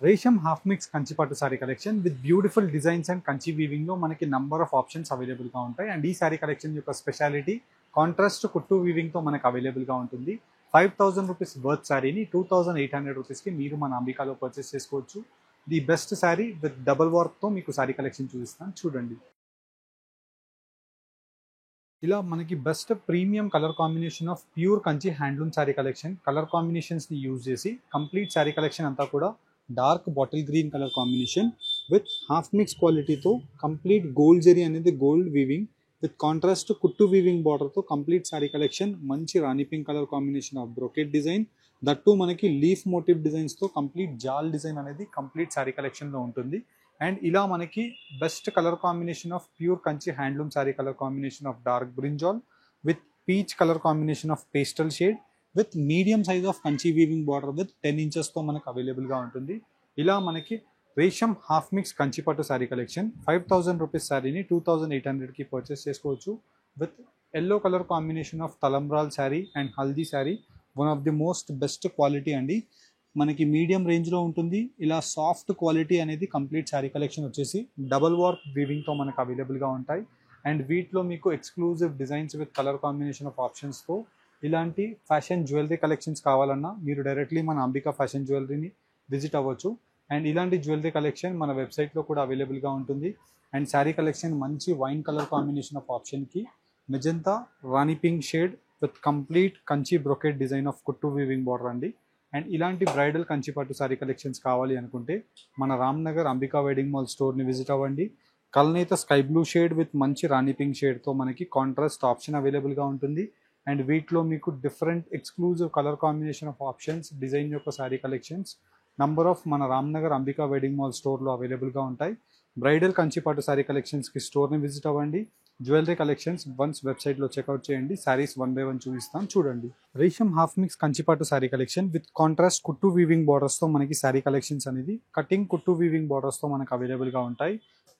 రేషం half mix Kanchi పట్టు sorry collection with beautiful designs and Kanchi weaving లో మనకి నంబర్ ఆఫ్ ఆప్షన్స్ అవైలబుల్ గా ఉంటాయి. అండ్ ఈ సారీ కలెక్షన్ యొక్క స్పెషాలిటీ కాంట్రాస్ట్ కుట్టు వీవింగ్ తో మనకు అవైలబుల్ గా ఉంటుంది. 5000 రూపీస్ వర్త్ సారీని 2800 రూపీస్ కి మీరు మన అంబికాలో పర్చేస్ చేసుకోవచ్చు. The best sorry with double work తో మీకు సారీ కలెక్షన్ చూపిస్తాను, చూడండి. ఇలా మనకి best premium colour combination of pure Kanchi handloom sari collection colour combinations ని యూజ్ చేసి కంప్లీట్ శారీ కలెక్షన్ అంతా కూడా dark bottle green colour combination with half mix క్వాలిటీతో కంప్లీట్ గోల్డ్ జరీ అనేది గోల్డ్ వీవింగ్ విత్ కాంట్రాస్ట్ కుట్టు వీవింగ్ బార్డర్తో కంప్లీట్ శారీ కలెక్షన్ మంచి rani pink colour combination of brocade design that మనకి లీఫ్ మోటివ్ డిజైన్స్తో కంప్లీట్ జాల్ డిజైన్ అనేది కంప్లీట్ శారీ కలెక్షన్లో ఉంటుంది. అండ్ ఇలా మనకి best colour combination of pure Kanchi handloom sari colour combination of dark brinjal with peach colour combination of pastel shade with medium size of Kanchi weaving border with 10 ఇంచెస్తో మనకు అవైలబుల్గా ఉంటుంది. ఇలా మనకి రేషం హాఫ్ మిక్స్ కంచి పట్టు శారీ కలెక్షన్ 5000 రూపీస్ శారీని 2800కి పర్చేస్ చేసుకోవచ్చు. With yellow colour combination of తలంబ్రాల్ sari and haldi sari one of the most best quality అండి. మనకి మీడియం రేంజ్లో ఉంటుంది. ఇలా సాఫ్ట్ క్వాలిటీ అనేది కంప్లీట్ శారీ కలెక్షన్ వచ్చేసి డబల్ వార్ప్ వీవింగ్తో మనకు అవైలబుల్గా ఉంటాయి. అండ్ వీటిలో మీకు exclusive designs with colour combination of ఆప్షన్స్తో ఇలాంటి ఫ్యాషన్ జ్యువెలరీ కలెక్షన్స్ కావాలన్నా మీరు డైరెక్ట్లీ మన అంబికా ఫ్యాషన్ జ్యువెలరీని విజిట్ అవ్వచ్చు. అండ్ ఇలాంటి జ్యువెలరీ కలెక్షన్ మన వెబ్సైట్లో కూడా అవైలబుల్గా ఉంటుంది. అండ్ శారీ కలెక్షన్ మంచి వైన్ కలర్ కాంబినేషన్ ఆఫ్ ఆప్షన్కి magenta rani pink shade with complete Kanchi brocade design of కుట్టు వీవింగ్ బార్డర్ అండి. అండ్ ఇలాంటి బ్రైడల్ కంచి పట్టు శారీ కలెక్షన్స్ కావాలి అనుకుంటే మన రామ్నగర్ అంబికా వెడ్డింగ్ మాల్ స్టోర్ని విజిట్ అవ్వండి. కల్నేత స్కై బ్లూ షేడ్ విత్ మంచి రాణి పింక్ షేడ్తో మనకి కాంట్రాస్ట్ ఆప్షన్ అవైలబుల్గా ఉంటుంది. అండ్ వీటిలో మీకు different exclusive colour combination of options design యొక్క శారీ కలెక్షన్స్ నంబర్ ఆఫ్ మన రామ్నగర్ అంబికా వెడ్డింగ్ మాల్ స్టోర్లో అవైలబుల్గా ఉంటాయి. బ్రైడల్ కంచి పట్టు శారీ కలెక్షన్స్కి స్టోర్ని విజిట్ అవ్వండి. జ్యువెలరీ కలెక్షన్స్ వన్స్ వెబ్సైట్లో చెక్అవుట్ చేయండి. శారీస్ 1 by 1 చూపిస్తాం, చూడండి. రేషం హాఫ్ మిక్స్ కంచిపాటు శారీ కలెక్షన్ విత్ కాంట్రాస్ట్ కుట్టు వీవింగ్ బార్డర్స్తో మనకి శారీ కలెక్షన్స్ అనేది కటింగ్ కుట్టు వీవింగ్ బార్డర్స్తో మనకు అవైలబుల్గా ఉంటాయి.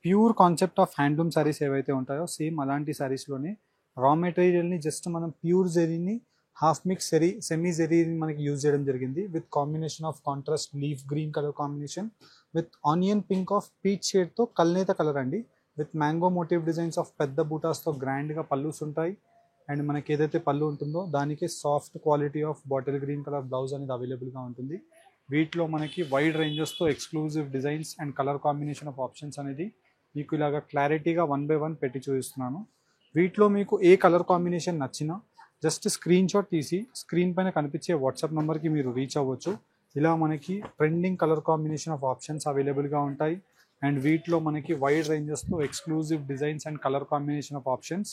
Pure concept of handloom saris ఏవైతే ఉంటాయో సేమ్ అలాంటి శారీస్లోనే రా మెటీరియల్ని జస్ట్ మనం ప్యూర్ జెరీని హాఫ్ మిక్స్ జెరీ సెమీ జెరీని మనకి యూజ్ చేయడం జరిగింది. With combination of contrast leaf green colour combination with onion pink of peach షేడ్తో కల్నేత కలర్ అండి. With mango motif designs of పెద్ద బూటాస్తో గ్రాండ్గా పల్లూస్ ఉంటాయి. అండ్ మనకి ఏదైతే పళ్ళు ఉంటుందో దానికి soft quality of bottle green colour blouse అనేది అవైలబుల్గా ఉంటుంది. వీటిలో మనకి వైడ్ రేంజెస్తో exclusive designs and colour combination of options అనేది మీకు ఇలాగా క్లారిటీగా 1 by 1 పెట్టి చూపిస్తున్నాను. వీటిలో మీకు ఏ కలర్ కాంబినేషన్ నచ్చినా జస్ట్ స్క్రీన్ షాట్ తీసి స్క్రీన్ పైన కనిపించే వాట్సాప్ నెంబర్కి మీరు రీచ్ అవ్వచ్చు. ఇలా మనకి trending colour combination of options అవైలబుల్గా ఉంటాయి. అండ్ వీటిలో మనకి వైడ్ రేంజెస్తో exclusive designs and colour combination of options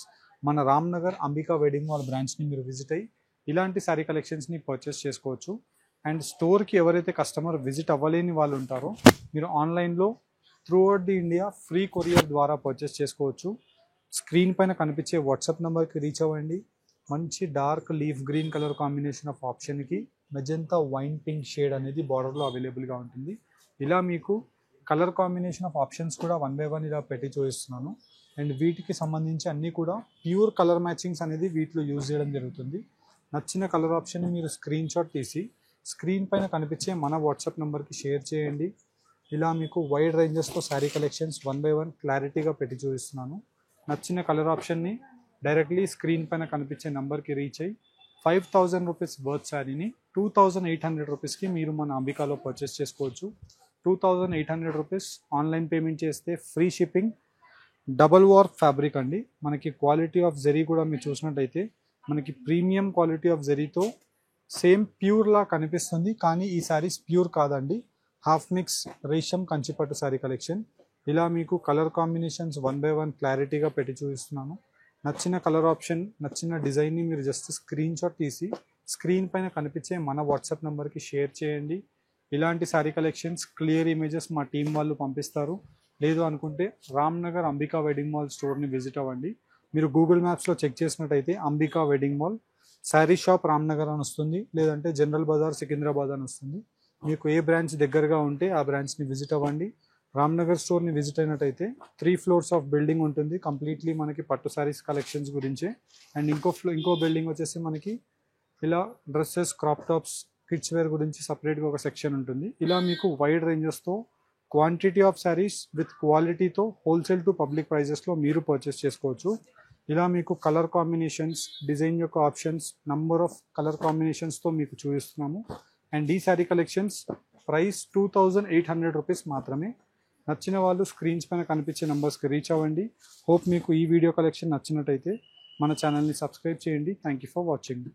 మన రామ్నగర్ అంబికా వెడ్డింగ్ మాల్ బ్రాంచ్ని మీరు విజిట్ అయ్యి ఇలాంటి శారీ కలెక్షన్స్ని పర్చేస్ చేసుకోవచ్చు. అండ్ స్టోర్కి ఎవరైతే కస్టమర్ విజిట్ అవ్వలేని వాళ్ళు ఉంటారో మీరు ఆన్లైన్లో throughout the India free courier ద్వారా పర్చేస్ చేసుకోవచ్చు. స్క్రీన్ పైన కనిపించే వాట్సాప్ నెంబర్కి రీచ్ అవ్వండి. మంచి dark leaf green colour combination of ఆప్షన్కి మెజంతా వైన్ పింక్ షేడ్ అనేది బార్డర్లో అవైలబుల్గా ఉంటుంది. ఇలా మీకు కలర్ కాంబినేషన్ ఆఫ్ ఆప్షన్స్ కూడా 1 by 1 ఇలా పెట్టి చూపిస్తున్నాను. అండ్ వీటికి సంబంధించి అన్నీ కూడా ప్యూర్ కలర్ మ్యాచింగ్స్ అనేది వీటిలో యూజ్ చేయడం జరుగుతుంది. నచ్చిన కలర్ ఆప్షన్ మీరు స్క్రీన్ షాట్ తీసి స్క్రీన్ పైన కనిపించే మన వాట్సాప్ నెంబర్కి షేర్ చేయండి. ఇలా మీకు వైడ్ రేంజెస్తో శారీ కలెక్షన్స్ 1 by 1 క్లారిటీగా పెట్టి చూపిస్తున్నాను. నచ్చిన కలర్ ఆప్షన్ని డైరెక్ట్లీ స్క్రీన్ పైన కనిపించే నెంబర్కి రీచ్ అయ్యి 5000 రూపీస్ వర్త్ శారీని 2800 రూపీస్కి మీరు మన అంబికాలో పర్చేస్ చేసుకోవచ్చు. 2800 రూపీస్ ఆన్లైన్ పేమెంట్ చేస్తే free shipping. Double warp fabric అండి. మనకి క్వాలిటీ ఆఫ్ జెరీ కూడా మీరు చూసినట్టయితే మనకి ప్రీమియం క్వాలిటీ ఆఫ్ జెరీతో సేమ్ ప్యూర్లా కనిపిస్తుంది, కానీ ఈ శారీస్ ప్యూర్ కాదండి. హాఫ్ మిక్స్ రేషం కంచిపట్టు శారీ కలెక్షన్. ఇలా మీకు కలర్ కాంబినేషన్స్ 1 by 1 క్లారిటీగా పెట్టి చూపిస్తున్నాను. నచ్చిన కలర్ ఆప్షన్ నచ్చిన డిజైన్ని మీరు జస్ట్ స్క్రీన్ షాట్ తీసి స్క్రీన్ పైన కనిపించే మన వాట్సాప్ నెంబర్కి షేర్ చేయండి. ఇలాంటి శారీ కలెక్షన్స్ క్లియర్ ఇమేజెస్ మా టీం వాళ్ళు పంపిస్తారు. లేదు అనుకుంటే రామ్నగర్ అంబికా వెడ్డింగ్ మాల్ స్టోర్ని విజిట్ అవ్వండి. మీరు గూగుల్ మ్యాప్స్లో చెక్ చేసినట్టయితే Ambika wedding mall sari shop Ramnagar అని వస్తుంది, లేదంటే జనరల్ బజార్ సికింద్రాబాద్ అని వస్తుంది. మీకు ఏ బ్రాంచ్ దగ్గరగా ఉంటే ఆ బ్రాంచ్ని విజిట్ అవ్వండి. రామ్నగర్ స్టోర్ని విజిట్ అయినట్టయితే 3 floors ఆఫ్ బిల్డింగ్ ఉంటుంది. కంప్లీట్లీ మనకి పట్టు శారీస్ కలెక్షన్స్ గురించే. అండ్ ఇంకో బిల్డింగ్ వచ్చేసి మనకి ఇలా dresses crop tops kids wear గురించి సపరేట్గా ఒక సెక్షన్ ఉంటుంది. ఇలా మీకు వైడ్ రేంజెస్తో క్వాంటిటీ ఆఫ్ శారీస్ విత్ క్వాలిటీతో హోల్సేల్ టు పబ్లిక్ ప్రైజెస్లో మీరు పర్చేస్ చేసుకోవచ్చు. ఇలా మీకు కలర్ కాంబినేషన్స్, డిజైన్ యొక్క ఆప్షన్స్, నంబర్ ఆఫ్ కలర్ కాంబినేషన్స్తో మీకు చూపిస్తున్నాము. అండ్ ఈ శారీ కలెక్షన్స్ ప్రైస్ 2800 రూపీస్ మాత్రమే. నచ్చిన వాళ్ళు స్క్రీన్స్ పైన కనిపించే నెంబర్స్కి రీచ్ అవ్వండి. హోప్ మీకు ఈ వీడియో కలెక్షన్ నచ్చినట్టయితే మన ఛానల్ని సబ్స్క్రైబ్ చేయండి. Thank you for watching.